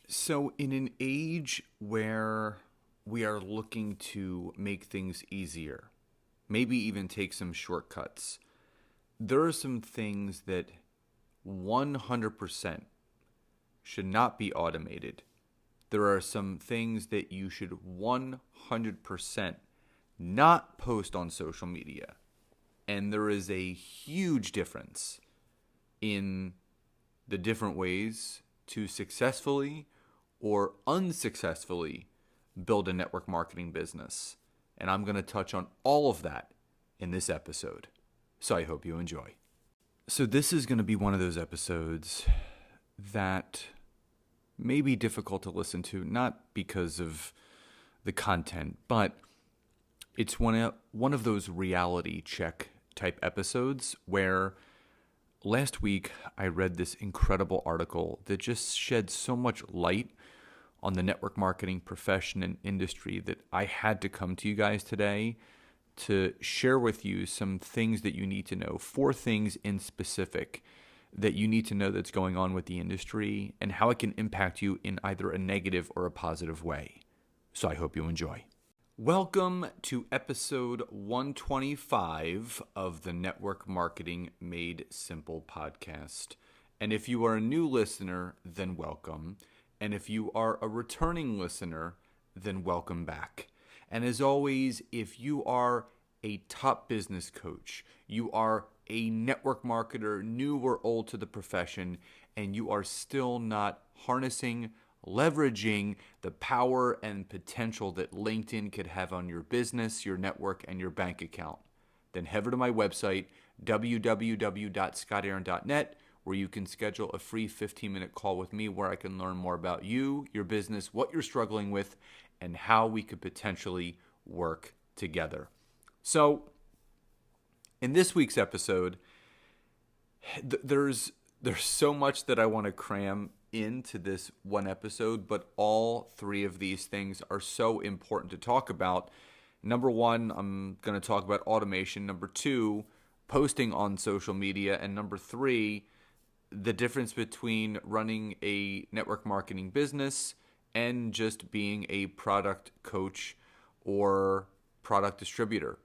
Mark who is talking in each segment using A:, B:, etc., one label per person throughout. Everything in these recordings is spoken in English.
A: So, in an age where we are looking to make things easier, maybe even take some shortcuts, there are some things that 100% should not be automated. There are some things that you should 100% not post on social media. And there is a huge difference in the different ways to successfully or unsuccessfully build a network marketing business. And I'm going to touch on all of that in this episode. So I hope you enjoy. So this is going to be one of those episodes that may be difficult to listen to, not because of the content, but it's one of those reality check type episodes where last week I read this incredible article that just shed so much light on the network marketing profession and industry that I had to come to you guys today to share with you some things that you need to know, 4 things in specific that you need to know that's going on with the industry and how it can impact you in either a negative or a positive way. So I hope you enjoy. Welcome to episode 125 of the Network Marketing Made Simple podcast. And if you are a new listener, then welcome. And if you are a returning listener, then welcome back. And as always, if you are a top business coach, you are a network marketer, new or old to the profession, and you are still not harnessing, leveraging the power and potential that LinkedIn could have on your business, your network, and your bank account, then head over to my website, www.scottaaron.net, where you can schedule a free 15-minute call with me where I can learn more about you, your business, what you're struggling with, and how we could potentially work together. So, in this week's episode, there's so much that I want to cram into this one episode, but all 3 of these things are so important to talk about. Number 1, I'm going to talk about automation. Number 2, posting on social media. And number 3, the difference between running a network marketing business and just being a product coach or product distributor.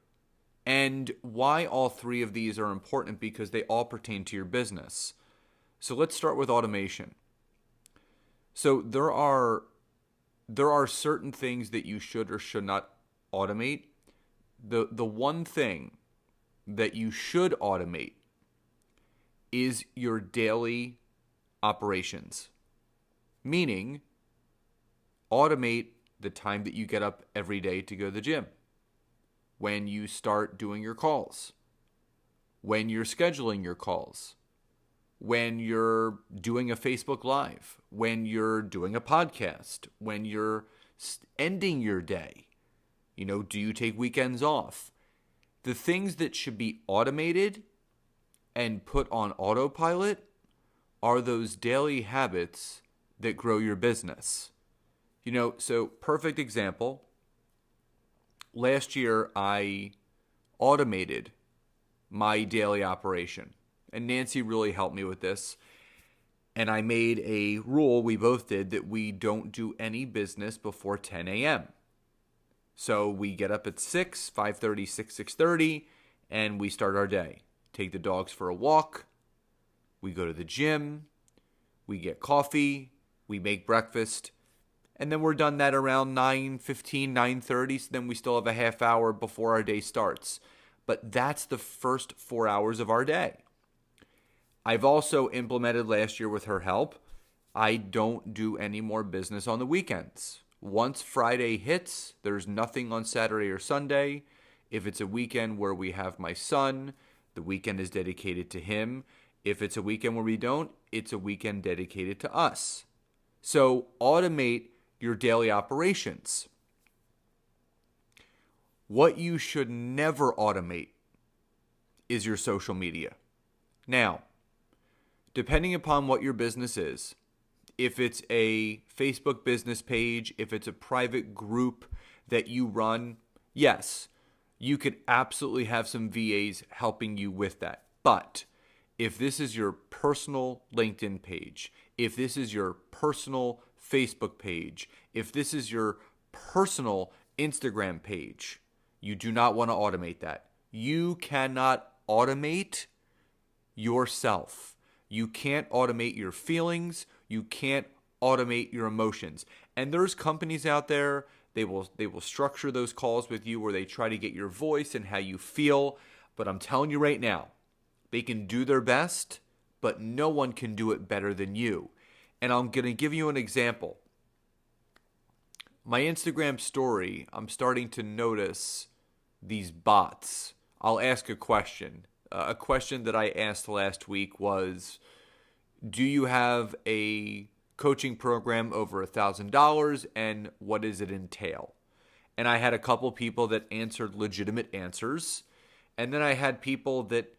A: And why all 3 of these are important, because they all pertain to your business. So let's start with automation. So there are certain things that you should or should not automate. The one thing that you should automate is your daily operations. Meaning, automate the time that you get up every day to go to the gym, when you start doing your calls, when you're scheduling your calls, when you're doing a Facebook Live, when you're doing a podcast, when you're ending your day. Do you take weekends off? The things that should be automated and put on autopilot are those daily habits that grow your business. So perfect example. Last year, I automated my daily operation. And Nancy really helped me with this. And I made a rule, we both did, that we don't do any business before 10 a.m. So we get up at 6, 5:30, 6:30, and we start our day. Take the dogs for a walk. We go to the gym. We get coffee. We make breakfast. And then we're done that around 9:15, 9:30. So then we still have a half hour before our day starts. But that's the first 4 hours of our day. I've also implemented last year with her help, I don't do any more business on the weekends. Once Friday hits, there's nothing on Saturday or Sunday. If it's a weekend where we have my son, the weekend is dedicated to him. If it's a weekend where we don't, it's a weekend dedicated to us. So automate your daily operations. What you should never automate is your social media. Now, depending upon what your business is, if it's a Facebook business page, if it's a private group that you run, yes, you could absolutely have some VAs helping you with that. But if this is your personal LinkedIn page, if this is your personal Facebook page, if this is your personal Instagram page, you do not want to automate that. You cannot automate yourself. You can't automate your feelings. You can't automate your emotions. And there's companies out there, they will structure those calls with you where they try to get your voice and how you feel. But I'm telling you right now, they can do their best, but no one can do it better than you. And I'm going to give you an example. My Instagram story, I'm starting to notice these bots. I'll ask a question. A question that I asked last week was, do you have a coaching program over $1,000 and what does it entail? And I had a couple people that answered legitimate answers. And then I had people that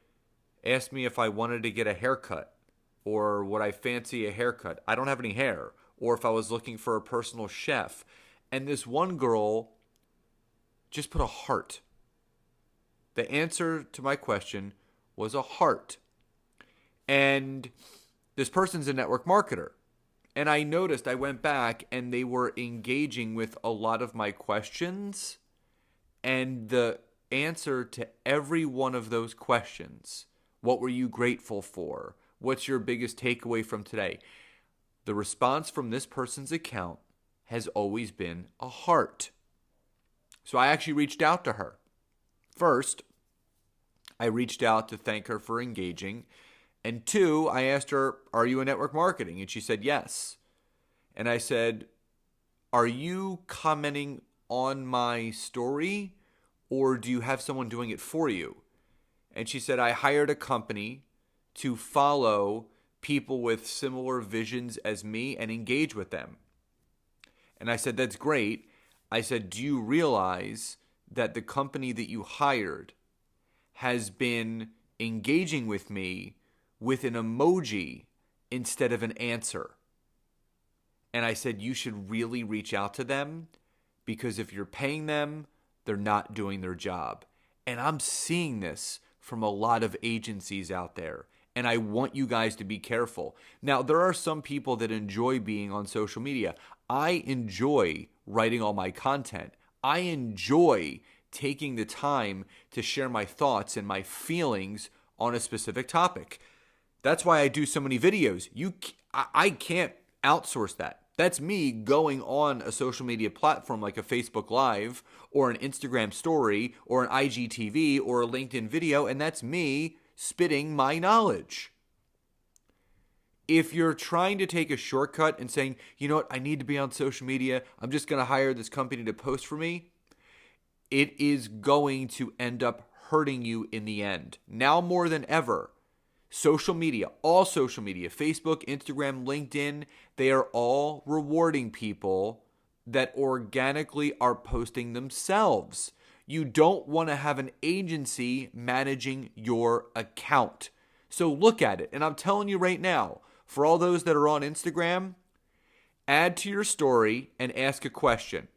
A: asked me if I wanted to get a haircut or would I fancy a haircut. I don't have any hair. Or if I was looking for a personal chef. And this one girl just put a heart. The answer to my question was a heart. And this person's a network marketer. And I noticed, I went back and they were engaging with a lot of my questions. And the answer to every one of those questions, what were you grateful for? What's your biggest takeaway from today? The response from this person's account has always been a heart. So I actually reached out to her. First, I reached out to thank her for engaging. And two, I asked her, are you in network marketing? And she said, yes. And I said, are you commenting on my story or do you have someone doing it for you? And she said, I hired a company to follow people with similar visions as me and engage with them. And I said, that's great. I said, do you realize that the company that you hired has been engaging with me with an emoji instead of an answer? And I said, you should really reach out to them because if you're paying them, they're not doing their job. And I'm seeing this from a lot of agencies out there. And I want you guys to be careful. Now, there are some people that enjoy being on social media. I enjoy writing all my content. I enjoy taking the time to share my thoughts and my feelings on a specific topic. That's why I do so many videos. I can't outsource that. That's me going on a social media platform like a Facebook Live or an Instagram story or an IGTV or a LinkedIn video, and that's me spitting my knowledge. If you're trying to take a shortcut and saying, you know what, I need to be on social media, I'm just going to hire this company to post for me, it is going to end up hurting you in the end. Now more than ever, social media, all social media, Facebook, Instagram, LinkedIn, they are all rewarding people that organically are posting themselves. You don't want to have an agency managing your account. So look at it. And I'm telling you right now, for all those that are on Instagram, add to your story and ask a question.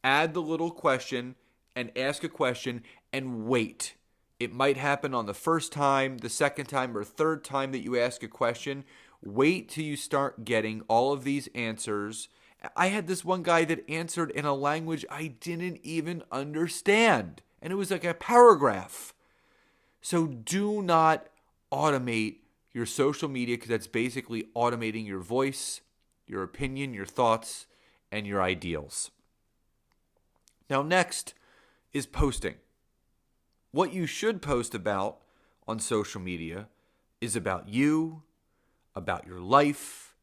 A: Add the little question and ask a question and wait. It might happen on the first time, the second time, or third time that you ask a question. Wait till you start getting all of these answers. I had this one guy that answered in a language I didn't even understand. And it was like a paragraph. So do not automate your social media because that's basically automating your voice, your opinion, your thoughts, and your ideals. Now next is posting. What you should post about on social media is about you, about your life,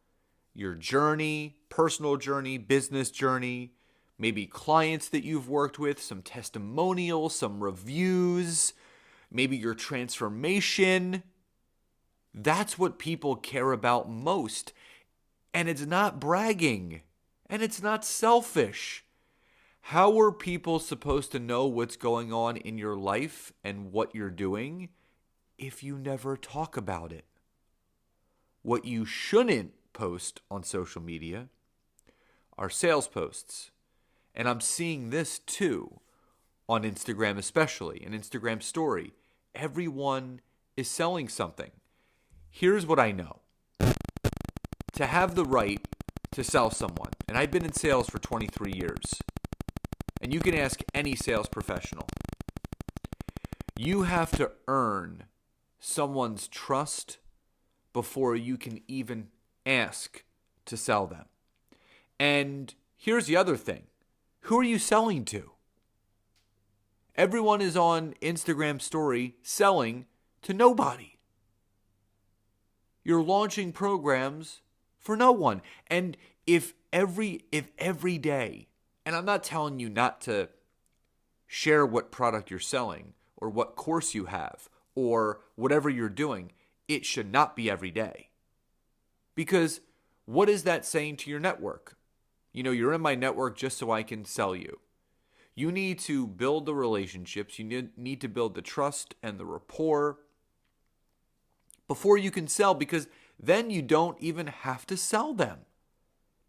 A: your journey, personal journey, business journey, maybe clients that you've worked with, some testimonials, some reviews, maybe your transformation. That's what people care about most. And it's not bragging. And it's not selfish. How are people supposed to know what's going on in your life and what you're doing if you never talk about it? What you shouldn't post on social media are sales posts. And I'm seeing this too on Instagram, especially an Instagram story. Everyone is selling something. Here's what I know. To have the right to sell someone. And I've been in sales for 23 years. And you can ask any sales professional. You have to earn someone's trust before you can even ask to sell them. And here's the other thing. Who are you selling to? Everyone is on Instagram story selling to nobody. You're launching programs for no one. And if every day, and I'm not telling you not to share what product you're selling or what course you have or whatever you're doing, it should not be every day. Because what is that saying to your network? You're in my network just so I can sell you. You need to build the relationships. You need to build the trust and the rapport before you can sell, because then you don't even have to sell them,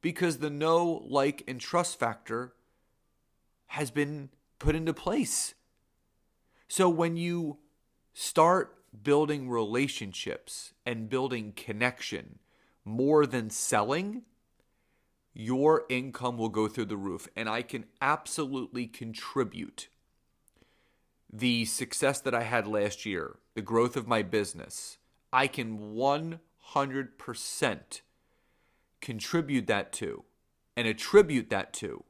A: because the know, like, and trust factor has been put into place. So when you start building relationships and building connection more than selling, your income will go through the roof. And I can absolutely contribute the success that I had last year, the growth of my business. I can 100% contribute that to and attribute that to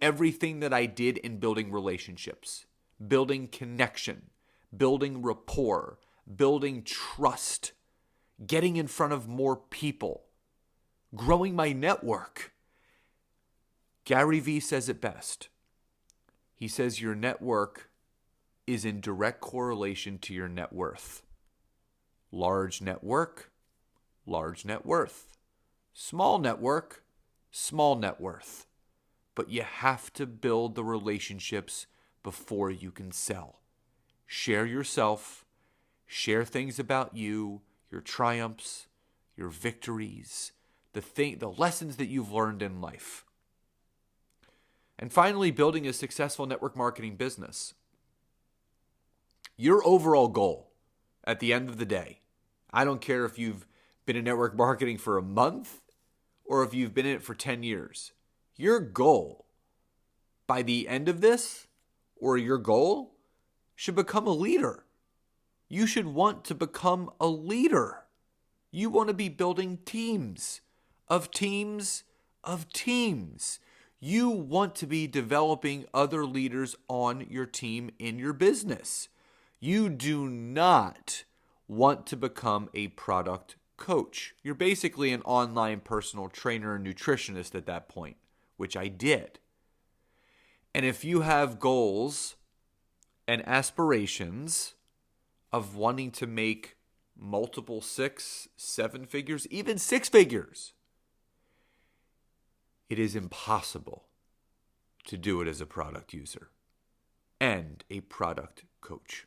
A: everything that I did in building relationships, building connection, building rapport, building trust, getting in front of more people, growing my network. Gary Vee says it best. He says your network is in direct correlation to your net worth. Large network, large net worth. Small network, small net worth. But you have to build the relationships before you can sell. Share yourself. Share things about you, your triumphs, your victories, the lessons that you've learned in life. And finally, building a successful network marketing business. Your overall goal at the end of the day, I don't care if you've been in network marketing for a month or if you've been in it for 10 years. Your goal by the end of this, or your goal, should become a leader. You should want to become a leader. You want to be building teams of teams of teams. You want to be developing other leaders on your team in your business. You do not want to become a product coach. You're basically an online personal trainer and nutritionist at that point, which I did. And if you have goals and aspirations of wanting to make multiple 6, 7 figures, even 6 figures, it is impossible to do it as a product user and a product coach.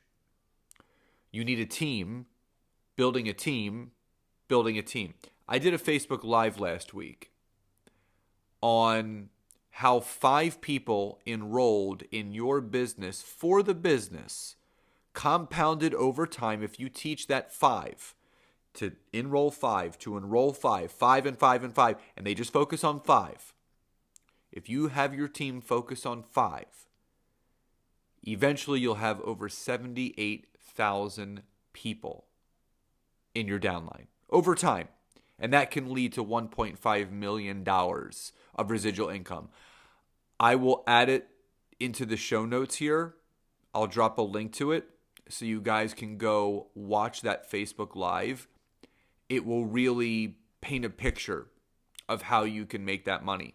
A: You need a team, building a team, building a team. I did a Facebook Live last week on how 5 people enrolled in your business for the business compounded over time. If you teach that 5 to enroll 5, to enroll 5, 5 and 5 and 5, and they just focus on 5. If you have your team focus on 5, eventually you'll have over 78,000 people in your downline over time. And that can lead to $1.5 million of residual income. I will add it into the show notes here. I'll drop a link to it so you guys can go watch that Facebook Live. It will really paint a picture of how you can make that money.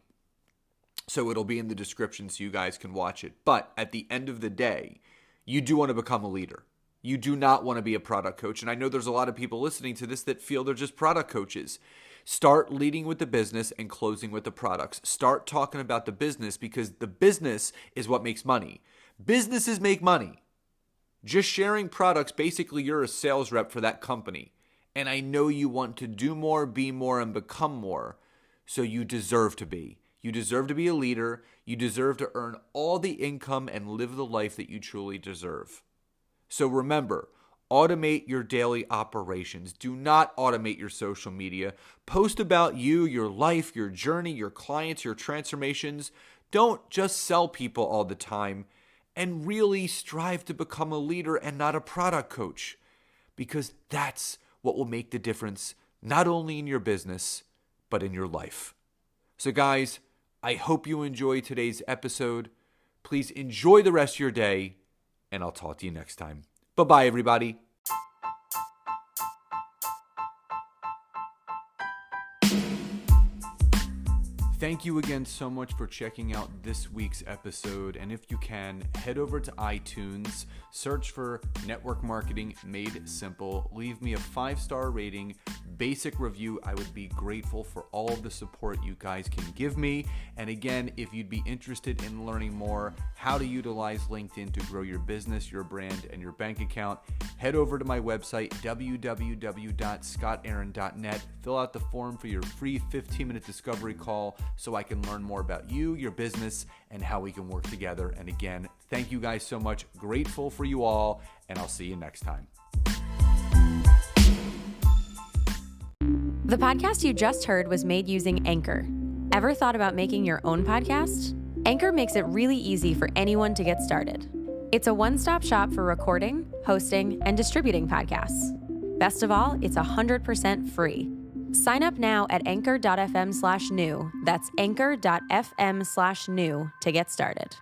A: So it'll be in the description so you guys can watch it. But at the end of the day, you do want to become a leader. You do not want to be a product coach. And I know there's a lot of people listening to this that feel they're just product coaches. Start leading with the business and closing with the products. Start talking about the business, because the business is what makes money. Businesses make money. Just sharing products, basically you're a sales rep for that company. And I know you want to do more, be more, and become more. So you deserve to be. You deserve to be a leader. You deserve to earn all the income and live the life that you truly deserve. So remember, Automate your daily operations. Do not automate your social media. Post about you, your life, your journey, your clients, your transformations. Don't just sell people all the time, and really strive to become a leader and not a product coach, because that's what will make the difference, not only in your business, but in your life. So guys, I hope you enjoyed today's episode. Please enjoy the rest of your day, and I'll talk to you next time. Bye-bye, everybody. Thank you again so much for checking out this week's episode. And if you can, head over to iTunes, search for Network Marketing Made Simple, leave me a 5-star rating, basic review. I would be grateful for all of the support you guys can give me. And again, if you'd be interested in learning more how to utilize LinkedIn to grow your business, your brand, and your bank account, head over to my website, www.scottaaron.net. Fill out the form for your free 15-minute discovery call so I can learn more about you, your business, and how we can work together. And again, thank you guys so much. Grateful for you all, and I'll see you next time.
B: The podcast you just heard was made using Anchor. Ever thought about making your own podcast? Anchor makes it really easy for anyone to get started. It's a one-stop shop for recording, hosting, and distributing podcasts. Best of all, it's 100% free. Sign up now at anchor.fm/new. That's anchor.fm/new to get started.